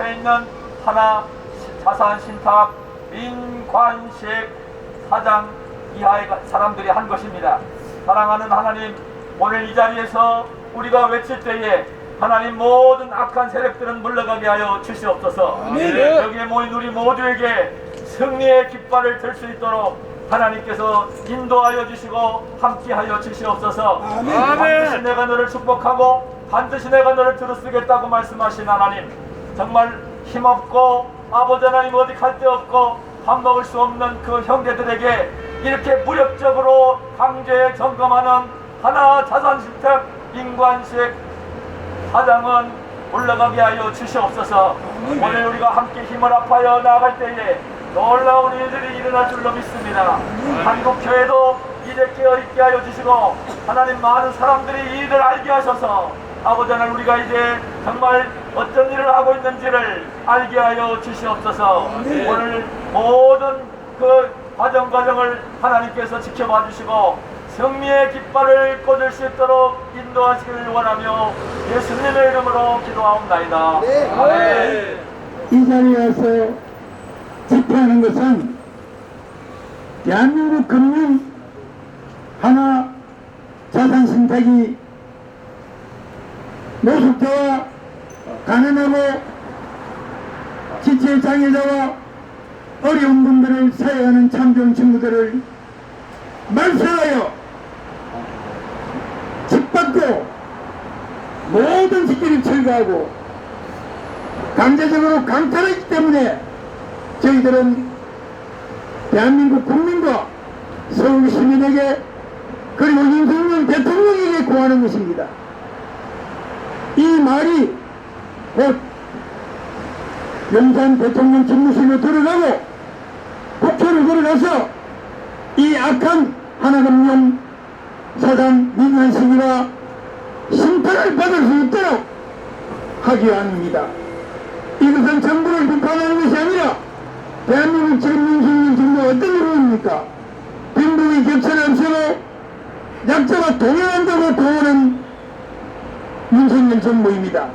앞에 있는 하나 자산신탁 민관식 사장 이하의 사람들이 한 것입니다. 사랑하는 하나님, 오늘 이 자리에서 우리가 외칠 때에 하나님 모든 악한 세력들은 물러가게 하여 주시옵소서. 여기에 모인 우리 모두에게 승리의 깃발을 들 수 있도록 하나님께서 인도하여 주시고 함께하여 주시옵소서. 반드시 내가 너를 축복하고 반드시 내가 너를 들어쓰겠다고 말씀하신 하나님, 정말 힘없고 아버지 하나님 어디 갈 데 없고 밥 먹을 수 없는 그 형제들에게 이렇게 무력적으로 강제에 점검하는 하나 자산주택 인관식 사장은 올라가게 하여 주시옵소서. 오늘 우리가 함께 힘을 합하여 나아갈 때에 놀라운 일들이 일어날 줄로 믿습니다. 한국교회도 이제 깨어있게 하여 주시고 하나님 많은 사람들이 이 일을 알게 하셔서 아버지 하나님 우리가 이제 정말 어떤 일을 하고 있는지를 알게 하여 주시옵소서. 오늘 모든 그 과정을 하나님께서 지켜봐 주시고 승리의 깃발을 꽂을 수 있도록 인도하시기를 원하며 예수님의 이름으로 기도하옵나이다. 아멘. 이 자리에 와서 집회하는 것은 대한민국 금융 하나 자산신탁이 노숙자와 가난하고 지체장애자와 어려운 분들을 사용하는 참 좋은 친구들을 말살하여 짓밟고 모든 직기를 철거하고 강제적으로 강탈했기 때문에 저희들은 대한민국 국민과 서울 시민에게 그리고 윤석열 대통령에게 고하는 것입니다. 이 말이 곧 용산 대통령 집무실로 들어가고 국회로 들어가서 이 악한 하나금융 사장 민관식이나 심판을 받을 수 있도록 하기 합니다. 이것은 정부를 비판하는 것이 아니라 대한민국 지금 윤석열 정부가 어떤 일입니까? 빈부의 격차를 없애고 약자가 동행한다고 도우는 윤석열 정부입니다.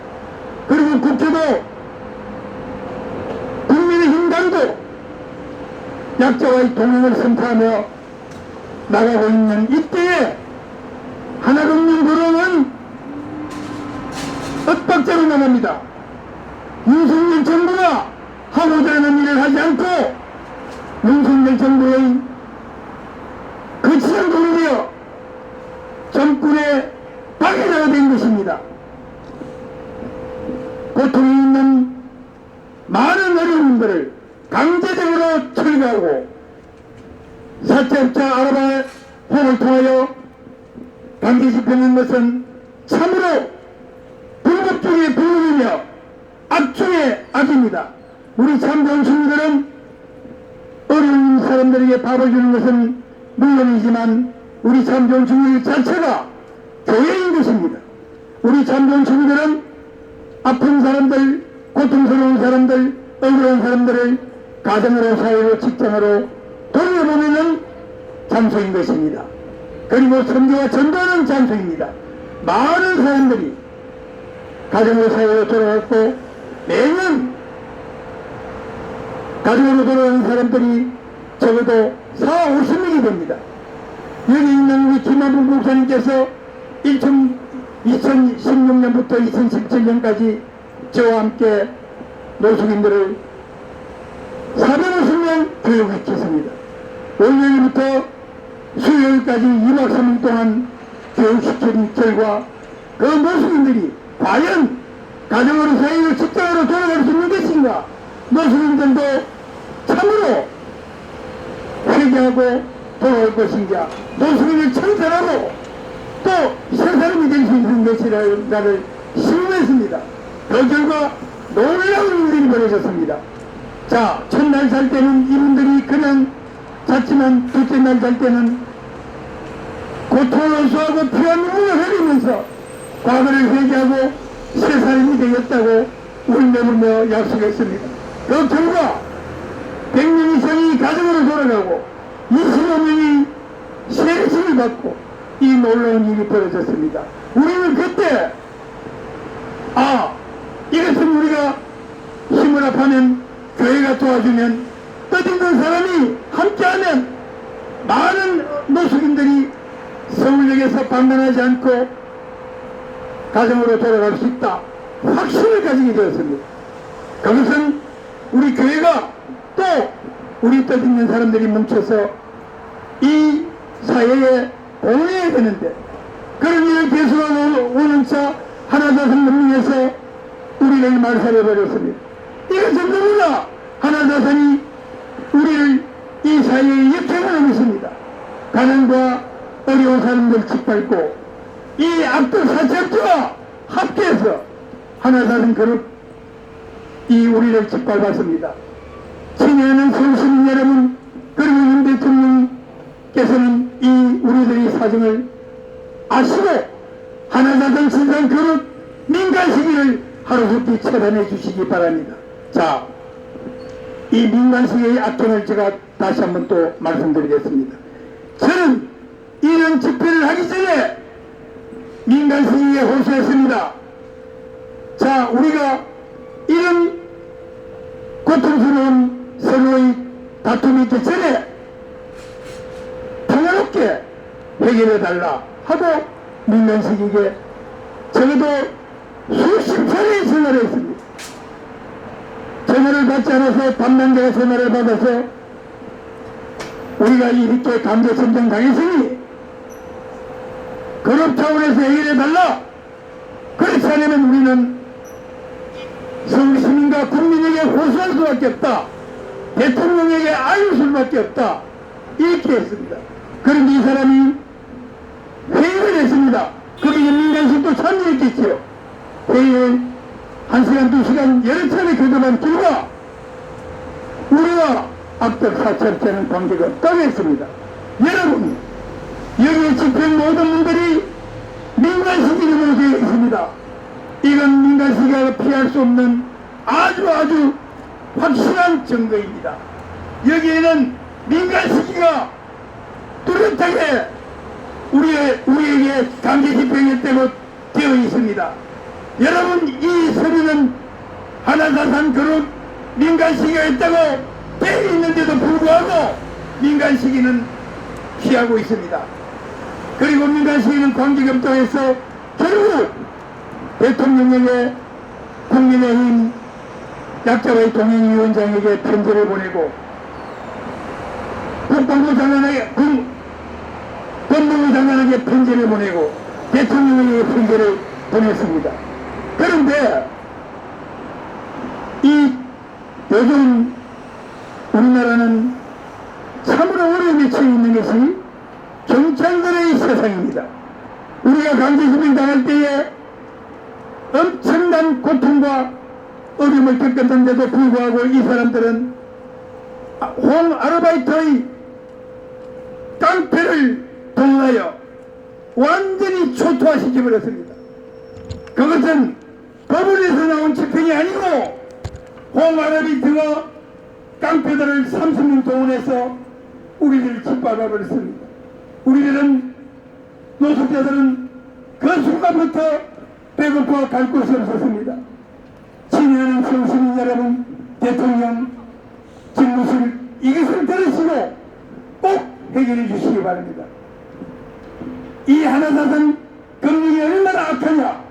그리고 국회도 국민의힘당도 약자와의 동행을 선포하며 나가고 있는 이때에 하나금융 거론은 엇박자로 나갑니다. 윤석열 정부가 하고자 하는 일을 하지 않고 윤석열 정부의 거치장 동리어 정권의 방해자가 된 것입니다. 고통이 있는 많은 어려움들을 강제적으로 철거하고 사채업자 아르바의 호를 통하여 강제 집행한 것은 참으로 불법 중의 불법이며 악 중의 악입니다. 우리 참좋은 주민들은 어려운 사람들에게 밥을 주는 것은 물론이지만 우리 참좋은 주민들 자체가 교회인 것입니다. 우리 참좋은 주민들은 아픈 사람들, 고통스러운 사람들, 억울한 사람들을 가정으로, 사회로, 직장으로 돌려보내는 장소인 것입니다. 그리고 선교와 전도하는 장소입니다. 많은 사람들이 가정으로, 사회로 돌아갔고 매년 가정으로 돌아가는 사람들이 적어도 40~50명이 됩니다. 여기 있는 우리 김한봉 목사님께서 2016년부터 2017년까지 저와 함께 노숙인들을 450명 교육시켰습니다. 월요일부터 수요일까지 2박 3일 동안 교육시킨 결과 그 노숙인들이 과연 가정으로, 사회로, 직장으로 돌아갈 수 있는 것인가? 노숙인들도 참으로 회개하고 돌아올 것인가? 노숙인을 청산하고 또 새 사람이 될 수 있는 것이라를 신뢰했습니다. 그 결과 놀라운 일들이 벌어졌습니다. 자, 첫날 잘 때는 이분들이 그냥 잤지만 둘째 날 잘 때는 고통을 호소하고 피와 눈물을 흘리면서 과거를 회개하고 새 사람이 되겠다고 울며불며 약속했습니다. 그 결과 100명 이상이 가정으로 돌아가고 25명이 세례식을 받고 이 놀라운 일이 벌어졌습니다. 우리는 그때 이것은 우리가 힘을 합하면, 교회가 도와주면, 뜻있는 사람이 함께하면 많은 노숙인들이 서울역에서 방문하지 않고 가정으로 돌아갈 수 있다 확신을 가지게 되었습니다. 그것은 우리 교회가 또 우리 뜻있는 사람들이 뭉쳐서 이 사회에 공헌해야 되는데, 그런 일을 계속하고 오는 차 하나사상 문명에서 우리를 말살해버렸습니다. 이것은 너무나 하나사상이 우리를 이 사회에 역행하는 것입니다. 가난과 어려운 사람들 짓밟고 이 악덕 사찰주와 합계해서 하나사상 그룹 이 우리를 짓밟았습니다. 친애하는 서울시민 여러분, 그리고 윤 대통령께서는 이 우리들의 사정을 아시고 하나사상 신상 그룹 민간 시기를 하루속히 처단해 주시기 바랍니다. 자, 이 민간 시기의 악행을 제가 다시 한번 또 말씀드리겠습니다. 저는 이런 집회를 하기 전에 민간 시기에 호소했습니다. 자, 우리가 이런 고통스러운 서로의 다툼이 있기 전에 평화롭게 해결해달라 하고 민간 시기에 적어도 수십 차례 전화를 했습니다. 전화를 받지 않아서 밤낮에 전화를 받아서 우리가 이렇게 강제천정 당했으니 그룹 차원에서 해결해달라. 그렇지 않으면 우리는 서울 시민과 국민에게 호소할 수밖에 없다. 대통령에게 알릴 수밖에 없다. 이렇게 했습니다. 그런데 이 사람이 회의를 했습니다. 거기에 민간실도 참여했겠지요. 회의를 1시간, 2시간 여러 차례 거듭한 결과 우리와 악덕 사찰자는 관계가 없다고 했습니다. 여러분, 여기에 집행 모든 분들이 민간시기로 되어 있습니다. 이건 민간시기가 피할 수 없는 아주 확실한 증거입니다. 여기에는 민간시기가 뚜렷하게 우리에게 강제 집행했다고 되어 있습니다. 여러분, 이 서류는 하나사상 그룹 민간시기가 있다고 되어 있는데도 불구하고 민간시기는 피하고 있습니다. 그리고 민간시기는 관계가 없다고 해서 결국 대통령에게 국민의힘 약자와의 동행위원장에게 편지를 보내고 국방부 장관에게 법무부 장관에게 편지를 보내고 대통령에게 편지를 보냈습니다. 그런데 이 요즘 우리나라는 참으로 어려움에 처해 있는 것이 경찰들의 세상입니다. 우리가 강제집행 당할 때에 엄청난 고통과 어려움을 겪었는데도 불구하고 이 사람들은 홍 아르바이트의 깡패를 동원하여 완전히 초토화시켜버렸습니다. 그것은 법원에서 나온 집행이 아니고 홍 아르바이트가 깡패들을 30명 동원해서 우리들을 짓밟아버렸습니다. 우리들은 노숙자들은 그 순간부터 배고파 갈 곳이 없었습니다. 친애하는 서울시민 여러분, 대통령, 집무실 이것을 들으시고 꼭 해결해 주시기 바랍니다. 이 하나사상 금융이 얼마나 악하냐.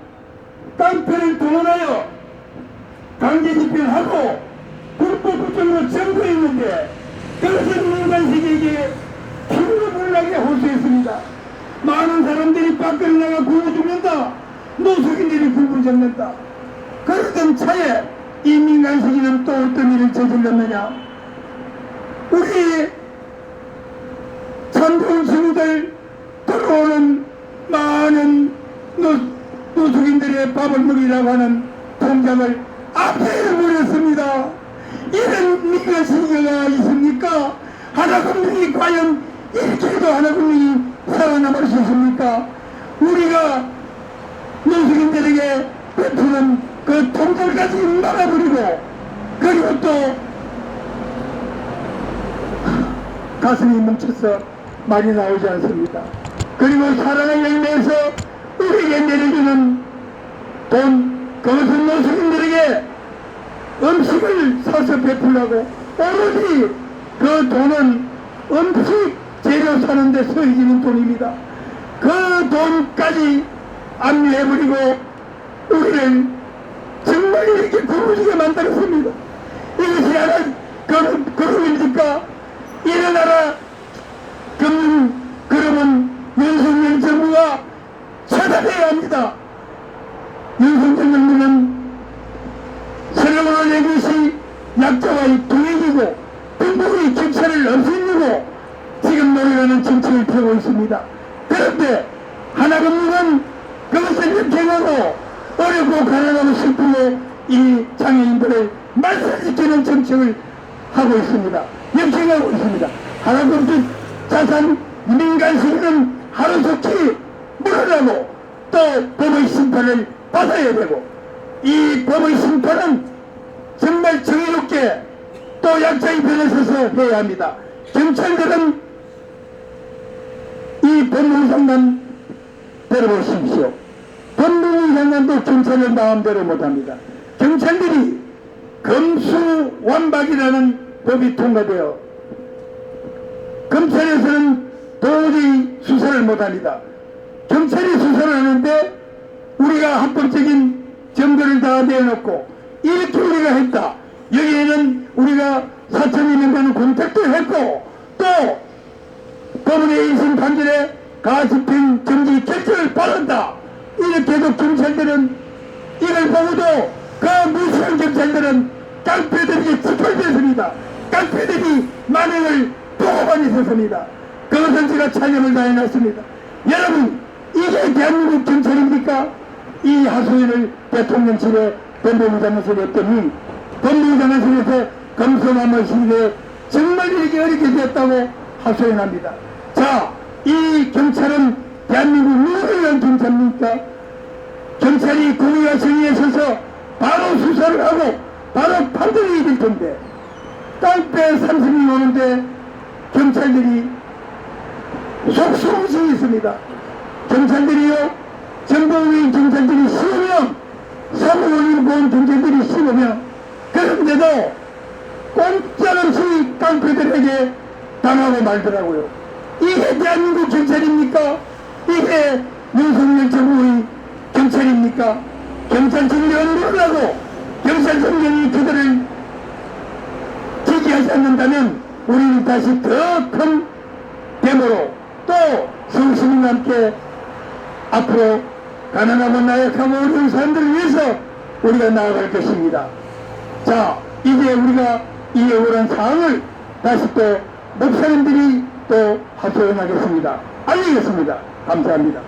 깡패를 동원하여 강제 집행하고 불법적으로 점거했는데 그것은 민간시기에게 피부불나게 호소했습니다. 많은 사람들이 밖으로 나가 굶어 죽는다. 노숙인들이 굶어 죽는다. 그러던 차에 이 민간시기는 또 어떤 일을 저질렀느냐. 우리 참 좋은 친구들 들어오는 많은 노숙인들의 밥을 먹이라고 하는 통장을 압수해버렸습니다. 이런 민간시기가 있습니까? 하나금융이 과연 이렇게도 하나금융이 살아남을 수 있습니까? 우리가 노숙인들에게 베푸는 그 통장까지 막아버리고 그리고 또 가슴이 뭉쳐서 말이 나오지 않습니다. 그리고 사랑을 열매해서 우리에게 내려주는 돈, 그것은 노숙인들에게 음식을 사서 베풀라고 오로지 그 돈은 음식 재료 사는데 쓰여지는 돈입니다. 그 돈까지 압류해버리고 우리를 정말 이렇게 굶주리게 만들었습니다. 이것이 하나 그룹입니까? 일어나라 그러면 윤석열 정부가 처단해야 합니다. 윤석열 정부는 새로운 낸 것이 약자와의 동행이고 빈부의 경찰을 없애려고 지금 노력하는 정책을 펴고 있습니다. 그런데 하나금융은 그것을 역행하고 어렵고 가난하고 슬프고 이 장애인들을 말살시키는 정책을 하고 있습니다. 역행하고 있습니다. 하나금융 자산 민간시설은 하루속히 물어나고 또 법의 심판을 받아야 되고 이 법의 심판은 정말 정의롭게 또 약자의 편에 서서 해야 합니다. 경찰들은 이 법무부 장관 들어보십시오. 법무부 장관도 경찰을 마음대로 못합니다. 경찰들이 검수완박이라는 법이 통과되어 검찰에서는 도저히 수사를 못합니다. 경찰이 수사를 하는데 우리가 합법적인 증거를 다 내놓고 이렇게 우리가 했다. 여기에는 우리가 4,200만원 공탁도 했고 또 법원의 1심 판결에 가집행 정지 결정을 받았다. 이렇게 해도 경찰들은 이걸 보고도 그 무시한 경찰들은 깡패들에게 짓밟혔습니다. 깡패들이 만행을 보고만 있었습니다. 그것은 제가 촬영을 다 해놨습니다. 여러분 이게 대한민국 경찰입니까? 이 하소연을 대통령실에 법무부 장관실에 했더니 법무부 장관실에서 검소만물 시대에 정말 이렇게 어렵게 되었다고 하소연합니다. 자, 이 경찰은 대한민국 누구를 위한 경찰입니까? 경찰이 공의와 정의에 서서 바로 수사를 하고 바로 판단을 해야 될 텐데 깡패 30이 오는데 경찰들이 속수무책이 있습니다. 경찰들이요, 정보위원 경찰들이 15명, 사무원인 보험 경찰들이 15명, 그런데도 꼼짝없이 깡패들에게 당하고 말더라고요. 이게 대한민국 경찰입니까? 이게 윤석열 정부의 경찰입니까? 경찰청이 연구하고 경찰청장이 그들을 지지하지 않는다면 우리는 다시 더 큰 데모로 또 성시민과 함께 앞으로 가난하고 나약하고 어려운 사람들을 위해서 우리가 나아갈 것입니다. 자, 이제 우리가 이 억울한 상황을 다시 또 목사님들이 또 하소연하겠습니다. 알리겠습니다. 감사합니다.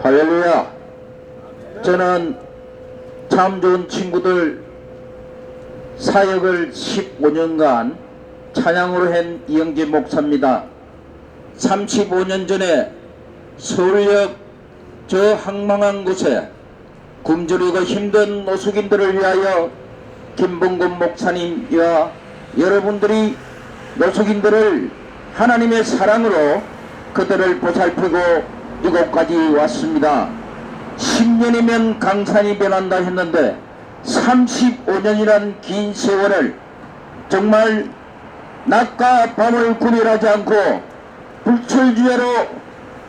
할렐루야. 저는 참 좋은 친구들 사역을 15년간 찬양으로 한 이영재 목사입니다. 35년 전에 서울역 저 황망한 곳에 굶주리고 힘든 노숙인들을 위하여 김봉곤 목사님과 여러분들이 노숙인들을 하나님의 사랑으로 그들을 보살피고 이곳까지 왔습니다. 10년이면 강산이 변한다 했는데 35년이란 긴 세월을 정말 낮과 밤을 구별하지 않고 불철주야로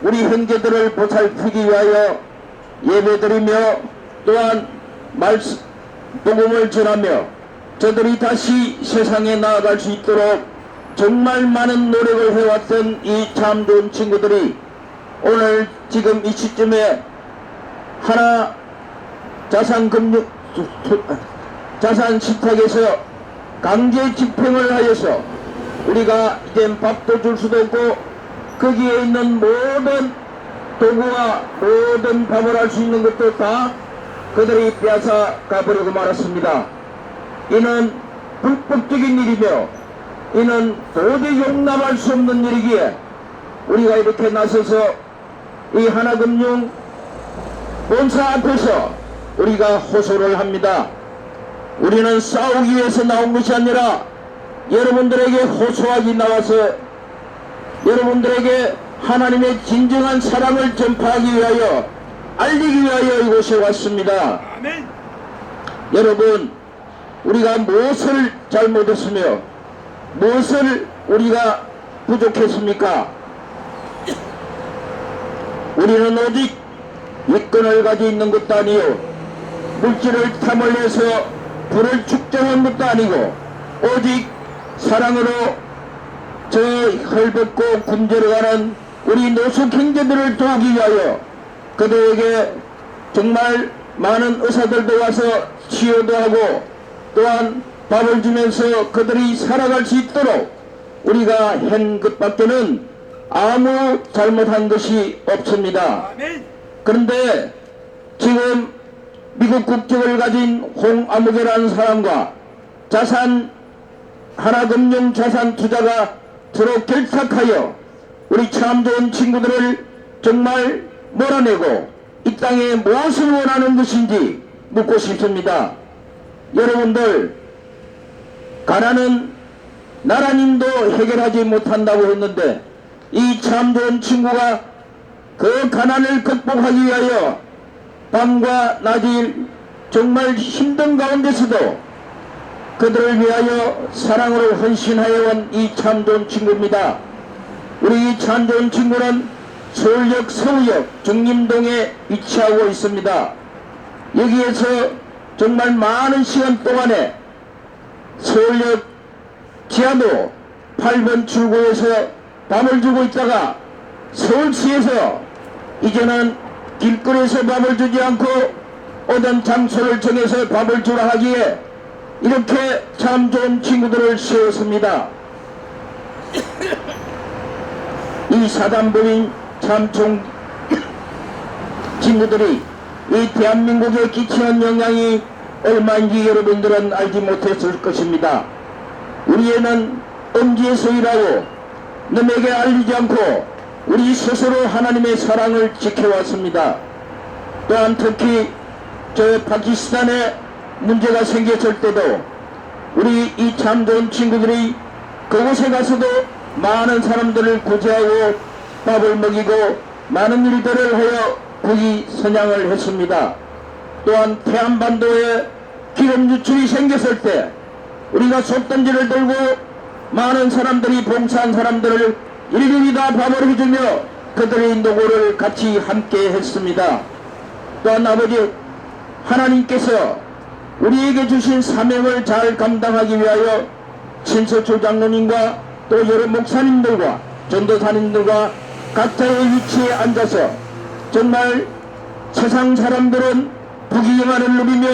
우리 형제들을 보살피기 위하여 예배드리며 또한 복음을 전하며 저들이 다시 세상에 나아갈 수 있도록 정말 많은 노력을 해왔던 이 참 좋은 친구들이 오늘 지금 이 시점에 하나 자산금융 자산 신탁에서 강제 집행을 하여서 우리가 이젠 밥도 줄 수도 없고 거기에 있는 모든 도구와 모든 밥을 할 수 있는 것도 다 그들이 빼앗아 가버리고 말았습니다. 이는 불법적인 일이며 이는 도저히 용납할 수 없는 일이기에 우리가 이렇게 나서서 이 하나금융 본사 앞에서 우리가 호소를 합니다. 우리는 싸우기 위해서 나온 것이 아니라 여러분들에게 호소하기 나와서 여러분들에게 하나님의 진정한 사랑을 전파하기 위하여 알리기 위하여 이곳에 왔습니다. 아멘. 여러분, 우리가 무엇을 잘못했으며 무엇을 우리가 부족했습니까? 우리는 오직 이권을 가지고 있는 것도 아니요 물질을 탐을 해서 부를 축적한 것도 아니고 오직 사랑으로 저 헐벗고 굶주려가는 우리 노숙 형제들을 도우기 위하여 그들에게 정말 많은 의사들도 와서 치료도 하고 또한 밥을 주면서 그들이 살아갈 수 있도록 우리가 한 것밖에는 아무 잘못한 것이 없습니다. 그런데 지금 미국 국적을 가진 홍아무개라는 사람과 하나금융 자산 투자가 서로 결탁하여 우리 참 좋은 친구들을 정말 몰아내고 이 땅에 무엇을 원하는 것인지 묻고 싶습니다. 여러분들, 가난은 나라님도 해결하지 못한다고 했는데 이 참 좋은 친구가 그 가난을 극복하기 위하여 밤과 낮이 정말 힘든 가운데서도 그들을 위하여 사랑으로 헌신하여 온 이 참 좋은 친구입니다. 우리 이 참 좋은 친구는 서울역 서우역 중림동에 위치하고 있습니다. 여기에서 정말 많은 시간 동안에 서울역 지하도 8번 출구에서 밥을 주고 있다가 서울시에서 이제는 길거리에서 밥을 주지 않고 어떤 장소를 정해서 밥을 주라 하기에 이렇게 참 좋은 친구들을 세웠습니다. 이 사단법인 참 좋은 친구들이 이 대한민국에 끼치는 영향이 얼마인지 여러분들은 알지 못했을 것입니다. 우리에는 엄지에서 일하고 남에게 알리지 않고 우리 스스로 하나님의 사랑을 지켜왔습니다. 또한 특히 저 파키스탄에 문제가 생겼을 때도 우리 이 참 좋은 친구들이 그곳에 가서도 많은 사람들을 구제하고 밥을 먹이고 많은 일들을 하여 국위 선양을 했습니다. 또한 태안반도에 기름 유출이 생겼을 때 우리가 솥단지를 들고 많은 사람들이 봉사한 사람들을 일일이 다 밥을 해주며 그들의 노고를 같이 함께 했습니다. 또한 아버지 하나님께서 우리에게 주신 사명을 잘 감당하기 위하여 신서초 장로님과 또 여러 목사님들과 전도사님들과 각자의 위치에 앉아서 정말 세상 사람들은 부귀영화를 누리며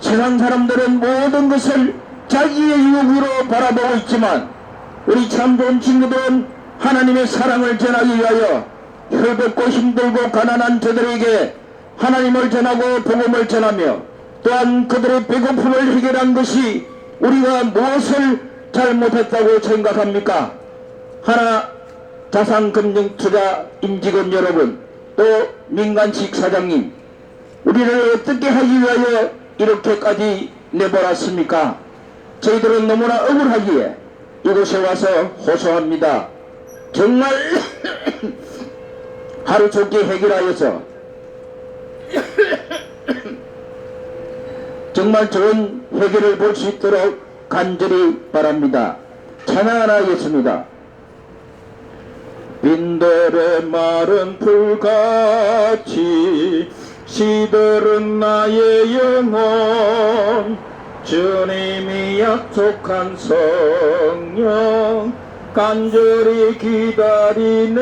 세상 사람들은 모든 것을 자기의 유혹으로 바라보고 있지만 우리 참 좋은 친구들은 하나님의 사랑을 전하기 위하여 헐벗고 힘들고 가난한 저들에게 하나님을 전하고 복음을 전하며 또한 그들의 배고픔을 해결한 것이 우리가 무엇을 잘못했다고 생각합니까? 하나 자산금융투자 임직원 여러분, 또 민간식 사장님, 우리를 어떻게 하기 위하여 이렇게까지 내버렸습니까? 저희들은 너무나 억울하기에 이곳에 와서 호소합니다. 정말 하루 좋게 해결하여서 정말 좋은 해결을 볼 수 있도록 간절히 바랍니다. 찬양 하나 하겠습니다. 빈들의 마른 풀같이 시들은 나의 영혼 주님이 약속한 성령 간절히 기다리네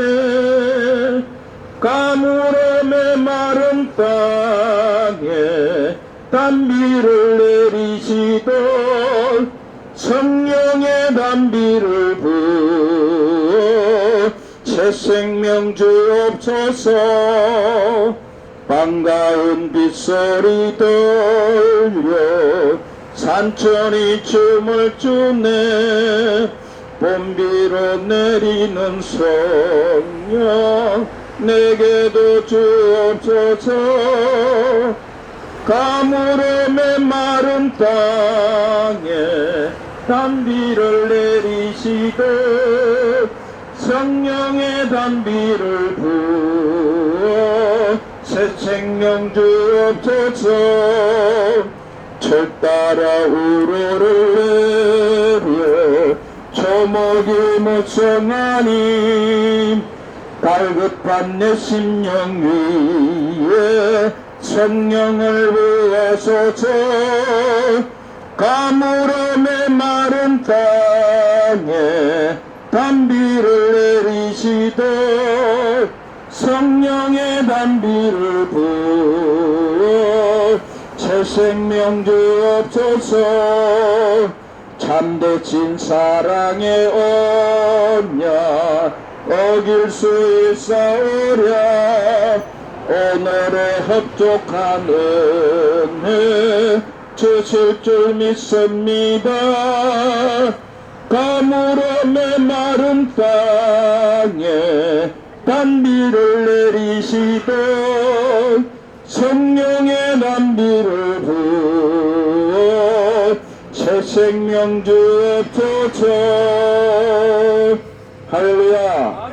가물음의 마른 땅에 단비를 내리시던 성령의 단비를 부어 새 생명 주옵소서. 반가운 빗소리 들려 산천이 춤을 추네. 봄비로 내리는 성령 내게도 주옵소서. 가물어 메마른 땅에 단비를 내리시듯 성령의 단비를 부어 새 생명 주옵소서. 철 따라 우러를 내려 조목이 무성하니 갈급한 내 심령 위에 성령을 부어소서. 가물어 메마른 땅에 단비를 내리시듯 성령의 단비를 부어 새 생명 주옵소서. 참되친 사랑의 언약 어길 수 있사오랴. 오늘의 흡족한 은혜 주실 줄 믿습니다. 가물어 메마른 땅에 단비를 내리시듯 성령의 단비를 부어 새 생명 주옵소서. 할렐루야.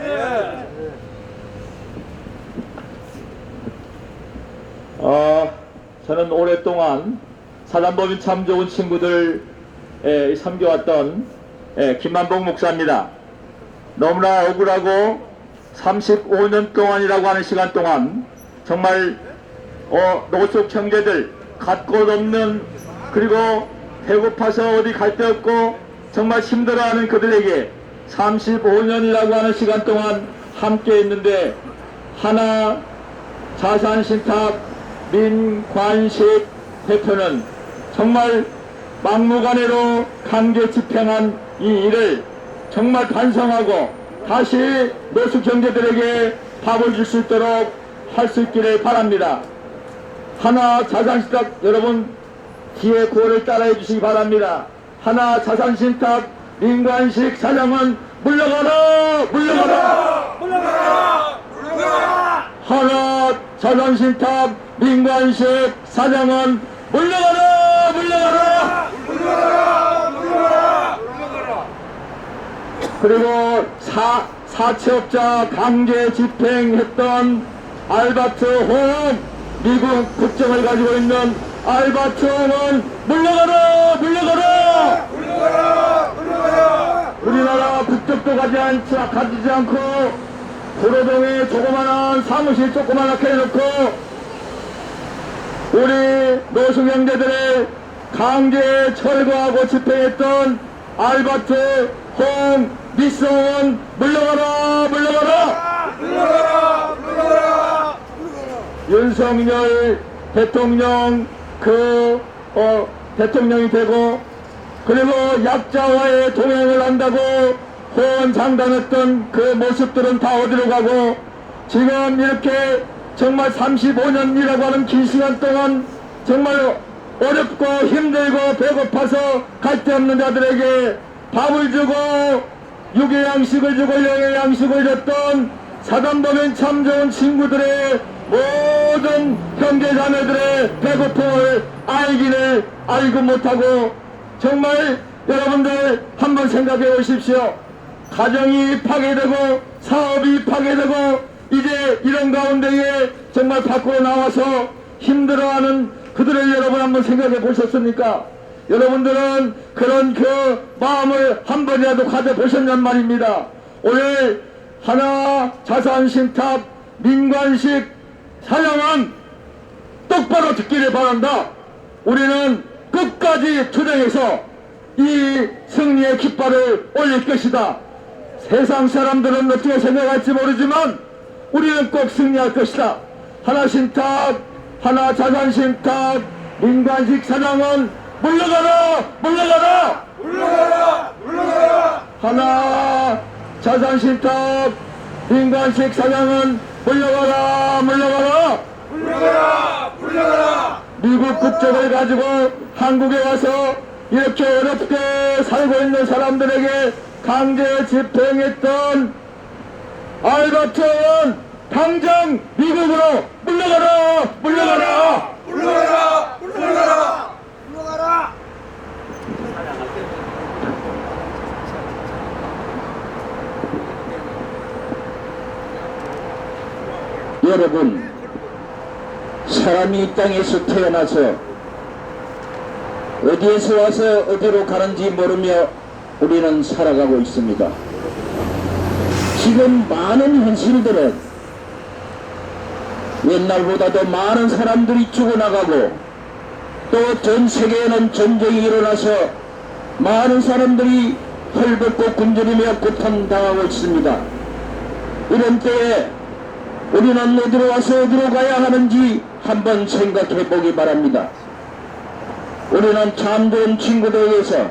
저는 오랫동안 사단법인 참 좋은 친구들 섬겨왔던 김만복 목사입니다. 너무나 억울하고 35년 동안이라고 하는 시간 동안 정말 노숙 형제들 갈 곳 없는, 그리고 배고파서 어디 갈 데 없고 정말 힘들어하는 그들에게 35년이라고 하는 시간 동안 함께 있는데, 하나 자산신탁 민관식 대표는 정말 막무가내로 강제 집행한 이 일을 정말 반성하고 다시 노숙 형제들에게 밥을 줄 수 있도록 할 수 있기를 바랍니다. 하나 자산신탁 여러분 뒤에 구호를 따라해 주시기 바랍니다. 하나 자산신탁 민관식 사장은 물러가라! 물러가라! 물러가라! 물러가라! 하나 자산신탁 민관식 사장은 물러가라! 물러가라! 물러가라! 물러가라! 물러가라! 그리고 사채업자 강제 집행했던 알바트 홈, 미국 국적을 가지고 있는 알바트 홈은 물러가라! 물러가라! 물러가라! 물러가라! 우리나라 국적도 가지지 않고 구로동에 조그만한 사무실 조그만하게 해놓고 우리 노숙 형제들을 강제 철거하고 집행했던 알바트 홈 미성은 물러가라! 물러가라! 물러가라! 물러가라! 윤석열 대통령 대통령이 되고, 그리고 약자와의 동행을 한다고 호언장담했던 그 모습들은 다 어디로 가고, 지금 이렇게 정말 35년이라고 하는 긴 시간 동안 정말 어렵고 힘들고 배고파서 갈 데 없는 자들에게 밥을 주고 육의 양식을 주고 영의 양식을 줬던 사단법인 참 좋은 친구들의 모든 형제자매들의 배고픔을 알기를 알고 못하고, 정말 여러분들 한번 생각해 보십시오. 가정이 파괴되고 사업이 파괴되고 이제 이런 가운데에 정말 밖으로 나와서 힘들어하는 그들을 여러분 한번 생각해 보셨습니까? 여러분들은 그런 그 마음을 한 번이라도 가져보셨냔 말입니다. 오늘 하나 자산신탁 민관식 사장은 똑바로 듣기를 바란다. 우리는 끝까지 투쟁해서 이 승리의 깃발을 올릴 것이다. 세상 사람들은 어떻게 생각할지 모르지만 우리는 꼭 승리할 것이다. 하나 신탁, 하나 자산신탁 민관식 사장은 물러가라! 물러가라! 물러가라! 물러가라! 하나, 자산신탁 민관식 사장은 물러가라! 물러가라! 물러가라! 물러가라! 미국 국적을 가지고 한국에 와서 이렇게 어렵게 살고 있는 사람들에게 강제 집행했던 알바트원 당장 미국으로 물러가라! 물러가라! 물러가라! 물러가라! 물러가라! 여러분, 사람이 이 땅에서 태어나서 어디에서 와서 어디로 가는지 모르며 우리는 살아가고 있습니다. 지금 많은 현실들은 옛날보다도 많은 사람들이 죽어나가고 또 전 세계에는 전쟁이 일어나서 많은 사람들이 헐벗고 굶주리며 고통당하고 있습니다. 이런 때에 우리는 어디로 와서 어디로 가야 하는지 한번 생각해 보기 바랍니다. 우리는 참 좋은 친구들에게서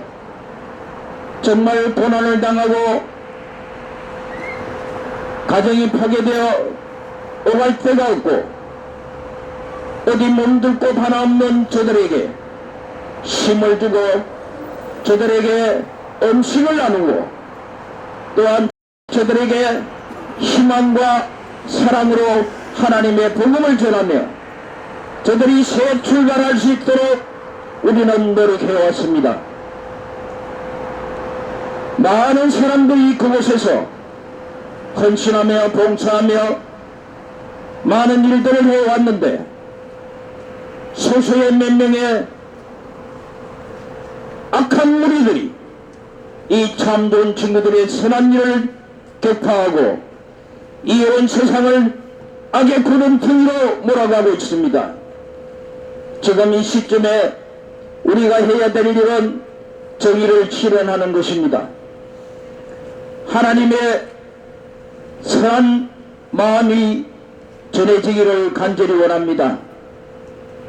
정말 고난을 당하고 가정이 파괴되어 오갈 데가 없고 어디 몸둘 곳 하나 없는 저들에게 힘을 주고 저들에게 음식을 나누고 또한 저들에게 희망과 사랑으로 하나님의 복음을 전하며 저들이 새 출발할 수 있도록 우리는 노력해왔습니다. 많은 사람들이 그곳에서 헌신하며 봉사하며 많은 일들을 해왔는데 소수의 몇 명의 악한 무리들이 이 참 좋은 친구들의 선한 일을 격파하고 이 온 세상을 악의 구름텅이로 몰아가고 있습니다. 지금 이 시점에 우리가 해야 될 일은 정의를 실현하는 것입니다. 하나님의 선한 마음이 전해지기를 간절히 원합니다.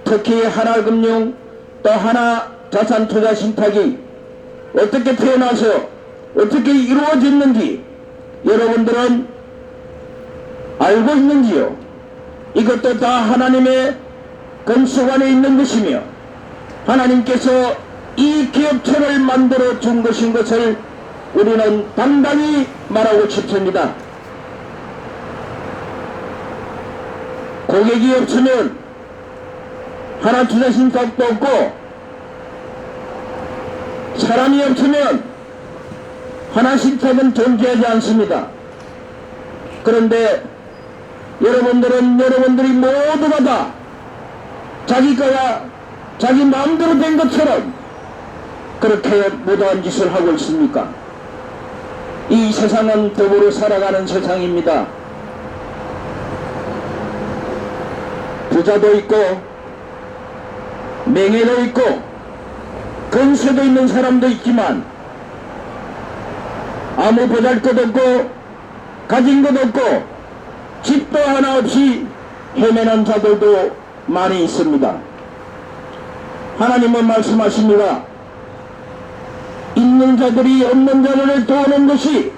특히 하나금융 또 하나자산투자신탁이 어떻게 태어나서 어떻게 이루어졌는지 여러분들은 알고 있는지요? 이것도 다 하나님의 건축 안에 있는 것이며 하나님께서 이 기업체를 만들어 준 것인 것을 우리는 당당히 말하고 싶습니다. 고객이 없으면 하나투자신탁도 없고 사람이 없으면 하나신탁은 존재하지 않습니다. 그런데 여러분들이 모두가 다 자기가 자기 마음대로 된 것처럼 그렇게 무도한 짓을 하고 있습니까? 이 세상은 더불어 살아가는 세상입니다. 부자도 있고 명예도 있고 건세도 있는 사람도 있지만 아무 보잘것없고 가진 것 없고 집도 하나 없이 헤매는 자들도 많이 있습니다. 하나님은 말씀하십니다. 있는 자들이 없는 자들을 도우는 것이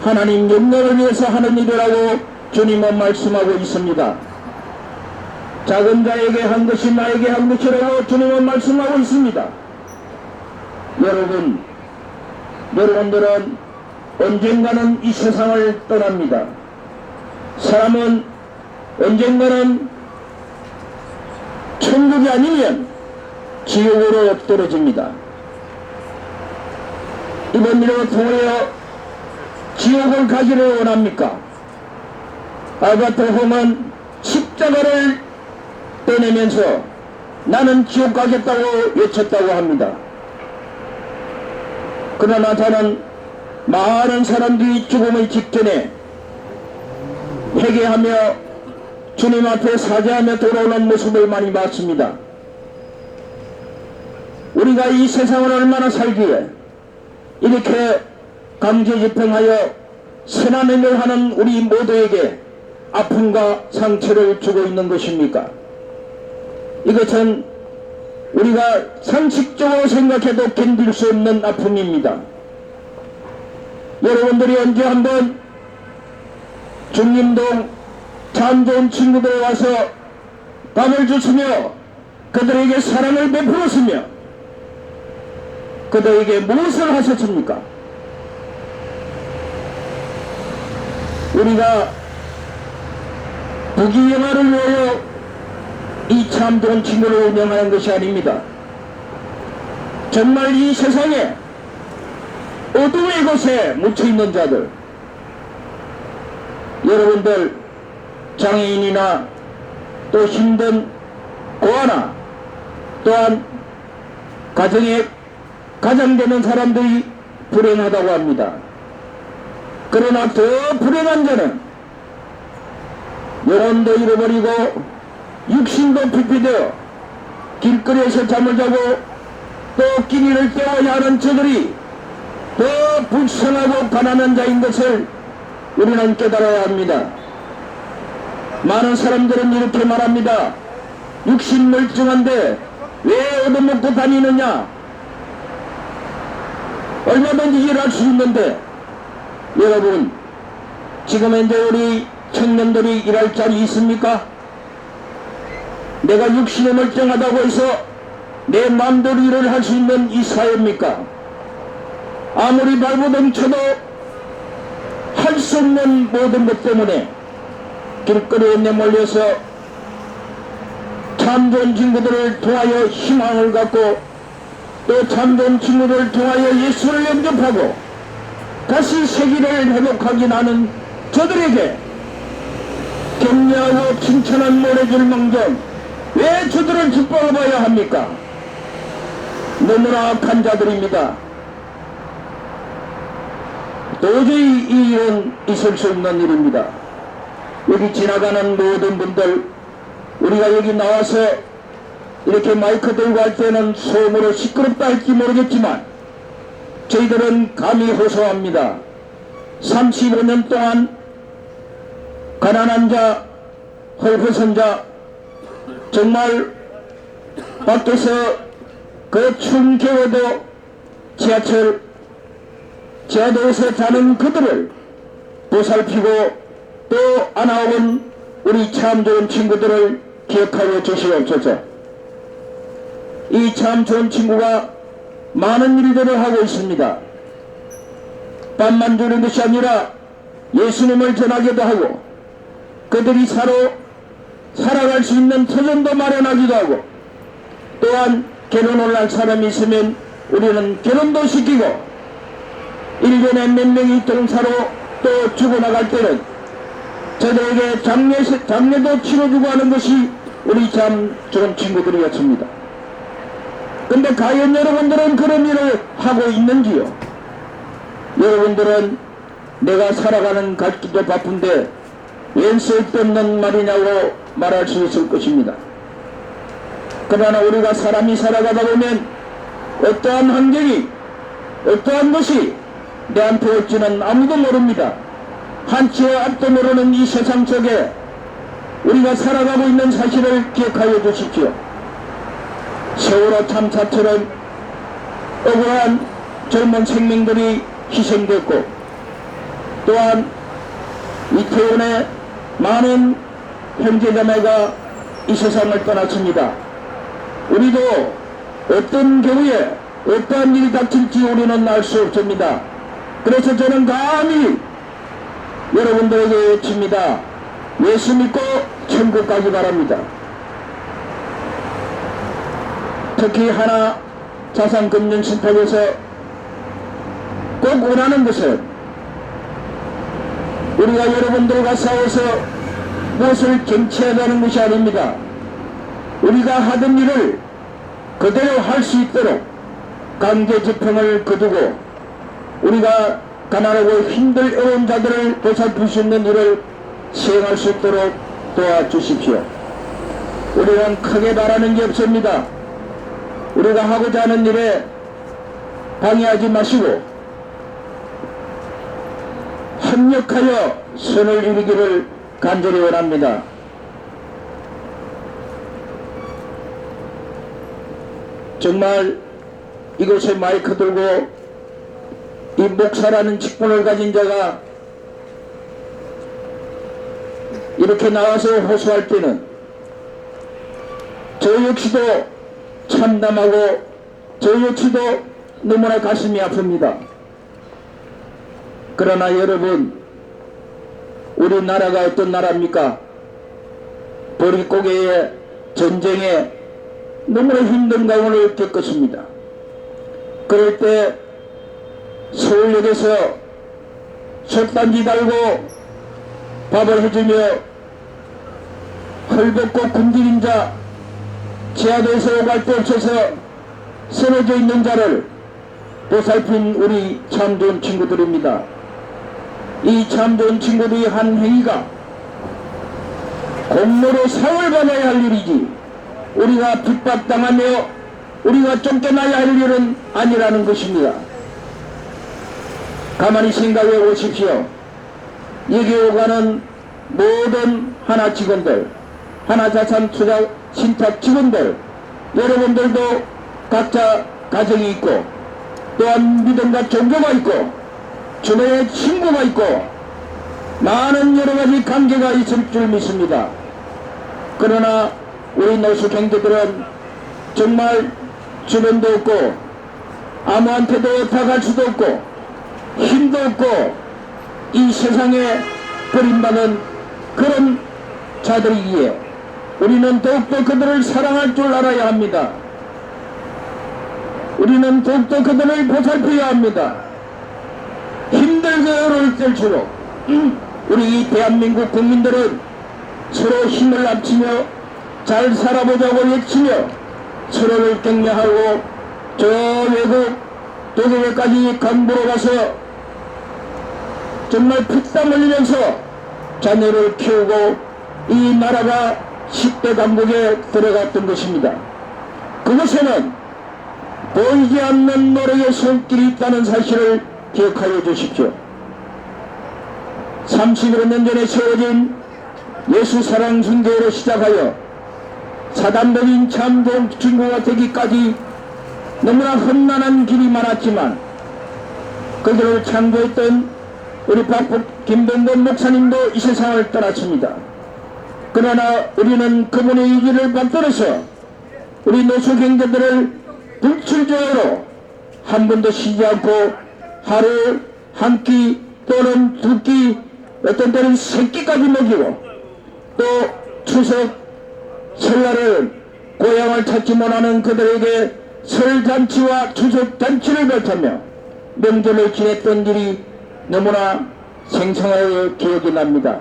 하나님 영광을 위해서 하는 일이라고 주님은 말씀하고 있습니다. 작은 자에게 한 것이 나에게 한 것이라고 주님은 말씀하고 있습니다. 여러분들은 언젠가는 이 세상을 떠납니다. 사람은 언젠가는 천국이 아니면 지옥으로 떨어집니다. 이번 일을 통하여 지옥을 가기를 원합니까? 알바트 홈은 십자가를 떠내면서 나는 지옥 가겠다고 외쳤다고 합니다. 그러나 저는 많은 사람들이 죽음의 직전에 회개하며 주님 앞에 사죄하며 돌아오는 모습을 많이 봤습니다. 우리가 이 세상을 얼마나 살기에 이렇게 강제 집행하여 선한 행위를 하는 우리 모두에게 아픔과 상처를 주고 있는 것입니까? 이것은 우리가 상식적으로 생각해도 견딜 수 없는 아픔입니다. 여러분들이 언제 한번 중림동 참 좋은 친구들 와서 밥을 주시며 그들에게 사랑을 베풀었으며 그들에게 무엇을 하셨습니까? 우리가 부귀영화를 위하여 이 참 좋은 친구를 운영하는 것이 아닙니다. 정말 이 세상에 어둠의 곳에 묻혀있는 자들, 여러분들 장애인이나 또 힘든 고아나 또한 가정에 가장되는 사람들이 불행하다고 합니다. 그러나 더 불행한 자는 영혼도 잃어버리고 육신도 피폐되어 길거리에서 잠을 자고 또 끼니를 때워야 하는 저들이 더 불쌍하고 가난한 자인 것을 우리는 깨달아야 합니다. 많은 사람들은 이렇게 말합니다. 육신 멀쩡한데 왜 얻어먹고 다니느냐? 얼마든지 일할 수 있는데. 여러분, 지금 현재 우리 청년들이 일할 자리 있습니까? 내가 육신이 멀쩡하다고 해서 내 마음대로 일을 할 수 있는 이 사회입니까? 아무리 발버둥 쳐도 할 수 없는 모든 것 때문에 길거리에 내몰려서 참 좋은 친구들을 통하여 희망을 갖고 또 참 좋은 친구들을 통하여 예수를 영접하고 다시 세계를 회복하긴 하는 저들에게 격려하고 칭찬한 노래줄 망정 왜 저들을 기뻐해봐야 합니까? 너무나 악한 자들입니다. 도저히 이 일은 있을 수 없는 일입니다. 여기 지나가는 모든 분들, 우리가 여기 나와서 이렇게 마이크 들고 할 때는 소음으로 시끄럽다 할지 모르겠지만 저희들은 감히 호소합니다. 35년 동안 가난한 자, 헐벗은 자, 정말 밖에서 그 추운 겨울도 지하도에서 자는 그들을 보살피고 또 안아온 우리 참 좋은 친구들을 기억하여 주시옵소서. 이 참 좋은 친구가 많은 일들을 하고 있습니다. 밥만 주는 것이 아니라 예수님을 전하기도 하고 그들이 살아갈 수 있는 터전도 마련하기도 하고 또한 결혼을 할 사람이 있으면 우리는 결혼도 시키고 1년에 몇 명이 동사로 또 죽어나갈 때는 저들에게 장례도 치러주고 하는 것이 우리 참 좋은 친구들이었습니다. 근데 과연 여러분들은 그런 일을 하고 있는지요? 여러분들은 내가 살아가는 갈 길도 바쁜데 웬 쓸데없는 말이냐고 말할 수 있을 것입니다. 그러나 우리가 사람이 살아가다 보면 어떠한 환경이 어떠한 것이 내한테 올지는 아무도 모릅니다. 한치의 앞도 모르는 이 세상 속에 우리가 살아가고 있는 사실을 기억하여 주십시오. 세월호 참사처럼 억울한 젊은 생명들이 희생됐고 또한 이태원에 많은 형제자매가 이 세상을 떠났습니다. 우리도 어떤 경우에 어떠한 일이 닥칠지 우리는 알 수 없습니다. 그래서 저는 감히 여러분들에게 외칩니다. 예수 믿고 천국 가기 바랍니다. 특히 하나 자산금융신탁에서 꼭 원하는 것은 우리가 여러분들과 싸워서 무엇을 쟁취하자는 것이 아닙니다. 우리가 하던 일을 그대로 할 수 있도록 강제집행을 거두고 우리가 가난하고 힘들어온 자들을 보살필 수 있는 일을 시행할 수 있도록 도와주십시오. 우리는 크게 바라는 게 없습니다. 우리가 하고자 하는 일에 방해하지 마시고 협력하여 선을 이루기를 간절히 원합니다. 정말 이곳에 마이크 들고 이 목사라는 직분을 가진 자가 이렇게 나와서 호소할 때는 저 역시도 참담하고 저 역시도 너무나 가슴이 아픕니다. 그러나 여러분, 우리나라가 어떤 나라입니까? 보릿고개의 전쟁에 너무나 힘든 가운을 겪었습니다. 그럴 때 서울역에서 솥단지 달고 밥을 해주며 헐벗고 굶주린 자, 지하도에서 오갈 데 없어서 쓰러져 있는 자를 보살핀 우리 참 좋은 친구들입니다. 이 참 좋은 친구들이 한 행위가 공로로 상을 받아야 할 일이지 우리가 핍박당하며 우리가 쫓겨나야 할 일은 아니라는 것입니다. 가만히 생각해 보십시오. 여기 오가는 모든 하나 직원들, 하나자산 투자 신탁 직원들, 여러분들도 각자 가정이 있고 또한 믿음과 종교가 있고 주변에 친구가 있고 많은 여러가지 관계가 있을 줄 믿습니다. 그러나 우리 노숙행제들은 정말 주변도 없고 아무한테도 다갈 수도 없고 힘도 없고 이 세상에 버림받은 그런 자들이기에 우리는 더욱더 그들을 사랑할 줄 알아야 합니다. 우리는 더욱더 그들을 보살펴야 합니다. 힘들고 어려울 때일수록 우리 이 대한민국 국민들은 서로 힘을 합치며 잘 살아보자고 외치며 서로를 격려하고 저 외국 독일에까지 강보로 가서 정말 피땀 흘리면서 자녀를 키우고 이 나라가 10대 강국에 들어갔던 것입니다. 그것에는 보이지 않는 노력의 손길이 있다는 사실을 기억하여 주십시오. 30여 년 전에 세워진 예수사랑 순교로 시작하여 사단법인 참 좋은 친구가 되기까지 너무나 험난한 길이 많았지만 그들을 창조했던 우리 김병돈 목사님도 이 세상을 떠났습니다. 그러나 우리는 그분의 의지를 받들어서 우리 노숙행자들을 불출조로 한 번도 쉬지 않고 하루 한 끼 또는 두 끼 어떤 때는 세 끼까지 먹이고 또 추석 설날을 고향을 찾지 못하는 그들에게 설잔치와 추석잔치를 벌타며 명절을 지냈던 일이 너무나 생생하게 기억이 납니다.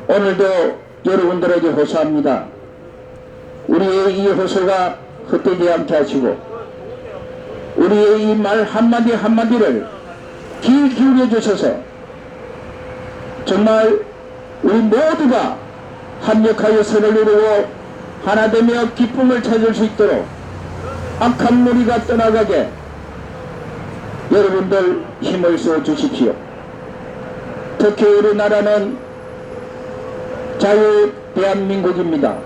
오늘도 여러분들에게 호소합니다. 우리의 이 호소가 헛되지 않게 하시고 우리의 이 말 한마디 한마디를 귀 기울여 주셔서 정말 우리 모두가 합력하여 선을 이루고 하나되며 기쁨을 찾을 수 있도록 악한 무리가 떠나가게 여러분들 힘을 써 주십시오. 특히 우리나라는 자유 대한민국입니다.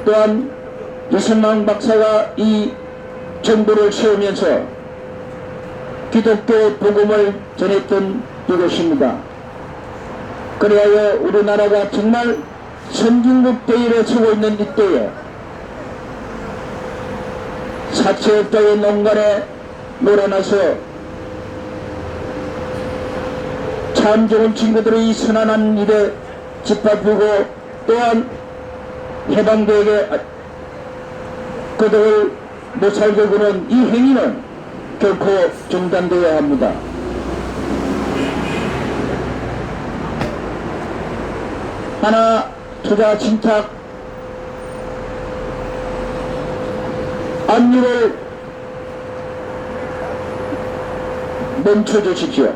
또한 이승만 박사가 이 정부를 세우면서 기독교 복음을 전했던 이곳입니다. 그리하여 우리나라가 정말 선진국 대열에 서고 있는 이때에 사채업자의 농간에 놀아나서 참 좋은 친구들이 이 선한한 일에 짓밟히고 또한 해방되게 그들을 못살게 구는 이 행위는 결코 중단되어야 합니다. 하나 투자 신탁 압류를 멈춰주십시오.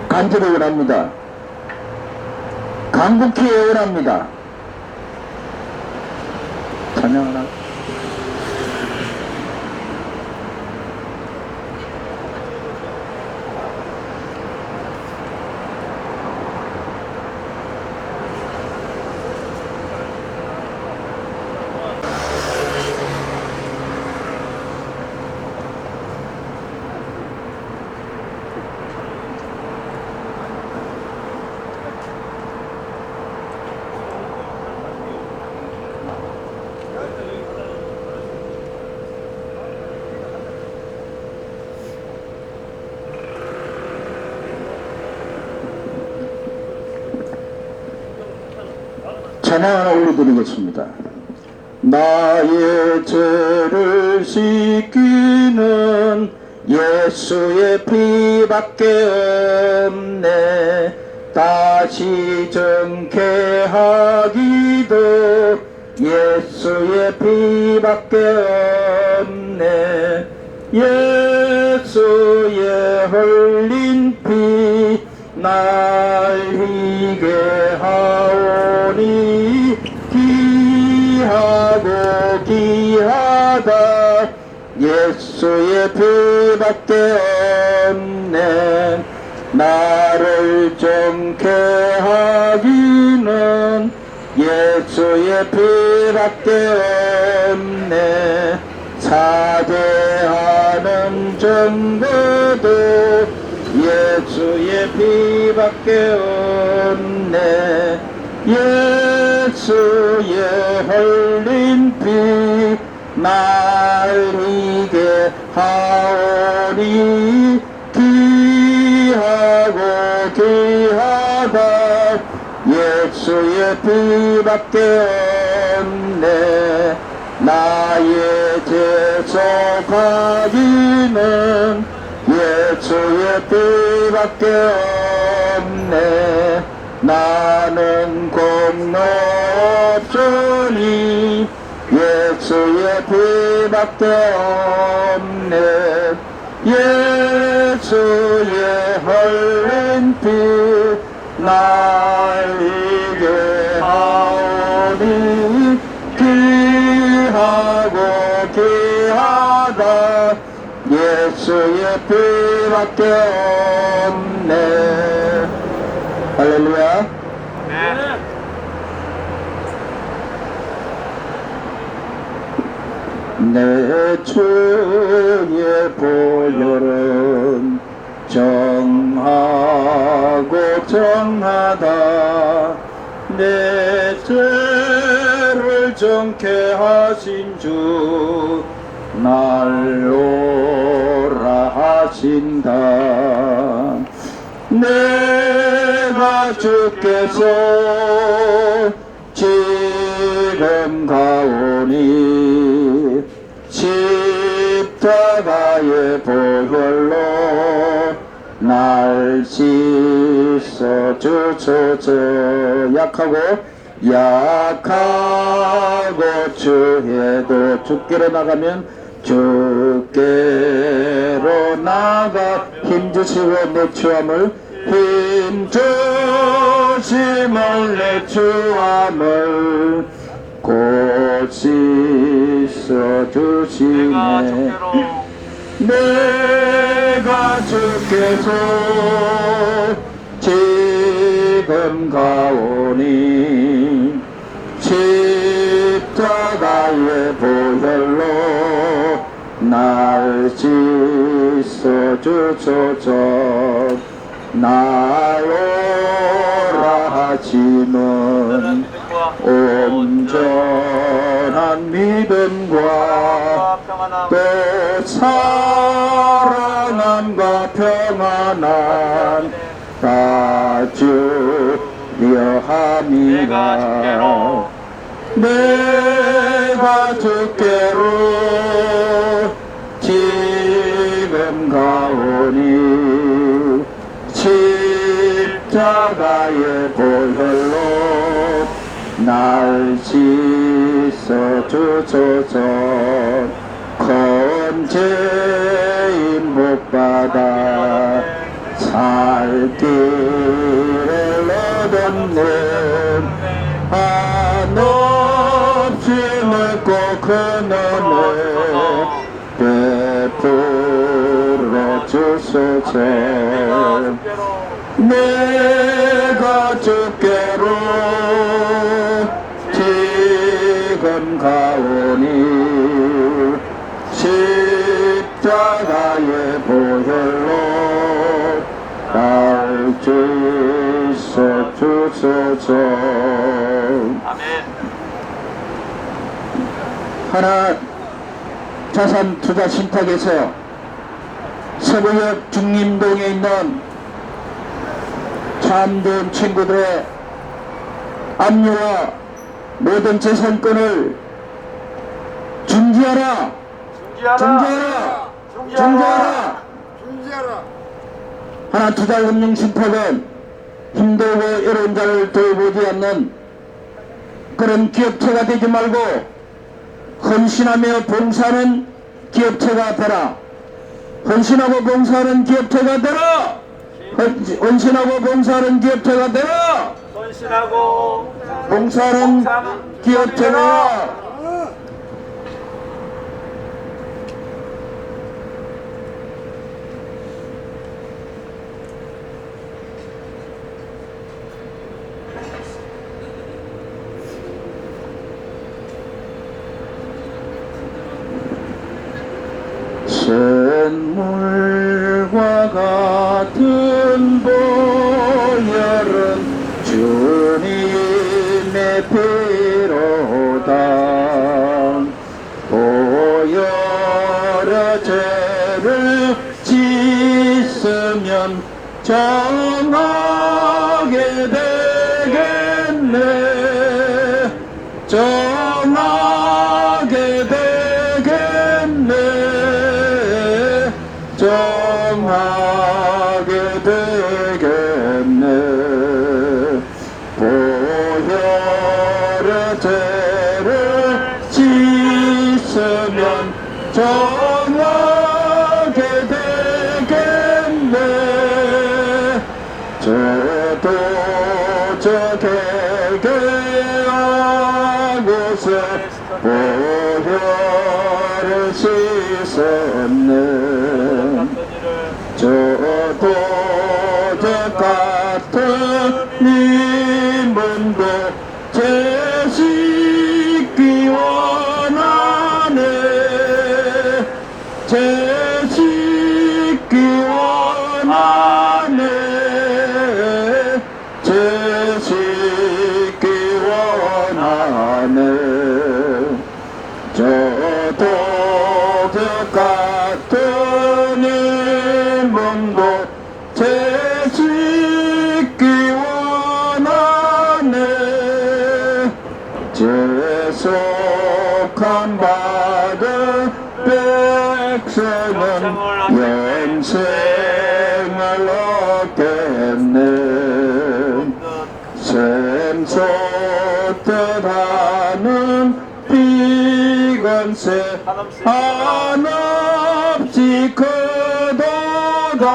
간절히 원합니다. 강국히 원합니다. 찬양하나? 찬양 하나 올려드리겠습니다. 나의 죄를 씻기는 예수의 피밖에 없네. 다시 정케 하기도 예수의 피밖에 없네. 예수의 흘린 피 날 희게 하오니 귀하고 귀하다. 예수의 피밖에 없네. 나를 정케 하기는 예수의 피밖에 없네. 사죄하는 증거도 예수의 피밖에 없네. 예수의 흘린 피 날 희게 하오니 귀하고 귀하다. 예수의 피밖에 없네. 나의 죄 속하기는 예수의 피밖에 없네. 나는 공로 없으니 예수의 피밖에 없네. 예수의 흘린 피 날 이게 하오니 귀하고 귀하다. 예수의 피밖에 없네. 할렐루야. 내 주의 보혈은 정하고 정하다. 내 죄를 정케 하신 주 날 오라 하신다. 내가 주께서 지금 가오니 십자가의 보혈로 날 씻어 주소서. 약하고 주해도 주께로 나가면 주께로 나가 힘주시고 내 추함을 힘주심을 내 추함을 곧 씻어 주시네. 내가 주께서 지금 가오니 십자가의 보혈로 날 씻어 주소서. 나오라 하시는 온전한 믿음과 또 사랑함과 평안함 다 주려 함이라. 내가 주께로 지금 가오니 십자가의 보혈로 날 씻어 주소서. 건재인 복받아 살 길을 얻었네. 한없이 늙고 큰 은혜 베풀어 주소서. 내가 주께로 지금 가오니 십자가의 보혈로 날 씻어 주소서. 하나 자산투자신탁에서 서구역 중림동에 있는 참된 친구들의 압류와 모든 재산권을 중지하라. 중지하라. 중지하라. 중지하라. 하나투자금융신탁은 힘들고 어려운 자를 돌보지 않는 그런 기업체가 되지 말고 헌신하며 봉사하는 기업체가 되라. 헌신하고 봉사하는 기업체가 되라. 헌신하고 봉사하는 기업체가 되라. 헌신하고 봉사하는 기업체가 샘물과 같은 보혈은 주님의 피로다. 보혈의 죄를 씻으면 정하게 되겠네. 정하게 되겠네. 정하게 되겠네. 보혈의 죄를 씻으면 정하게 되겠네. 죄도 적에게 하고서 보혈을 씻었네. 저도 저 같은 님은도 죄 씻기 원하네. 죄 씻기 원하네. 죄 씻기 원하네. 저도 저 같은 님은도 죄 씻기 원하네. 죄속한 받은 백성은 영생을 얻겠네. 샘솟듯하는 비건세 한없이 크도다.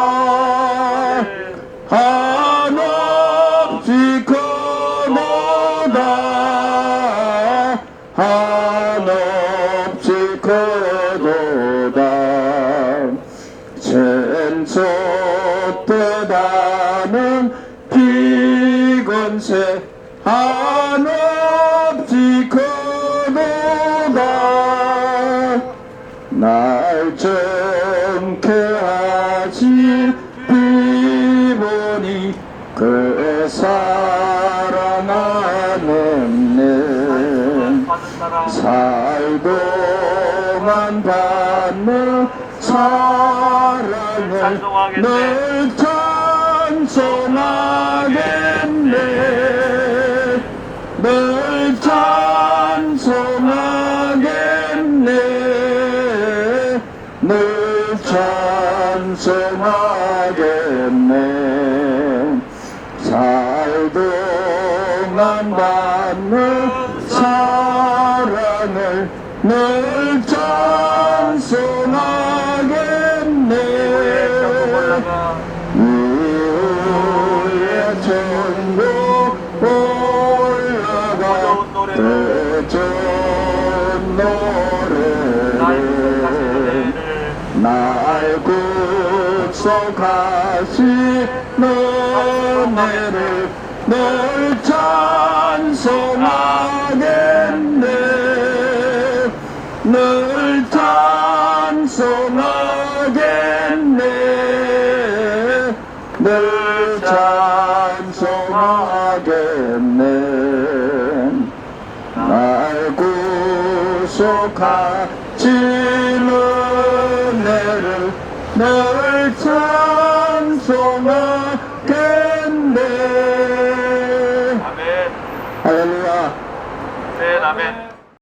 한없이 크도다. 한없이 크도다. 샘솟듯하는 비건세 한없이 크도다. 날 정케 하신 비보니 그 사랑하는 살동안 받는 사랑을 늘 찬송하겠네. 늘 찬송하겠네. 늘 찬송하겠네. 살동안 받는 사랑을 늘 찬송하겠네. 위에 천국 올라가 대전 노래를 날 구속하신 은혜를 늘 찬송하겠네. 늘 찬송하겠네. 늘 찬송하겠네. 날 구속하신 은혜를 늘 찬송하겠네.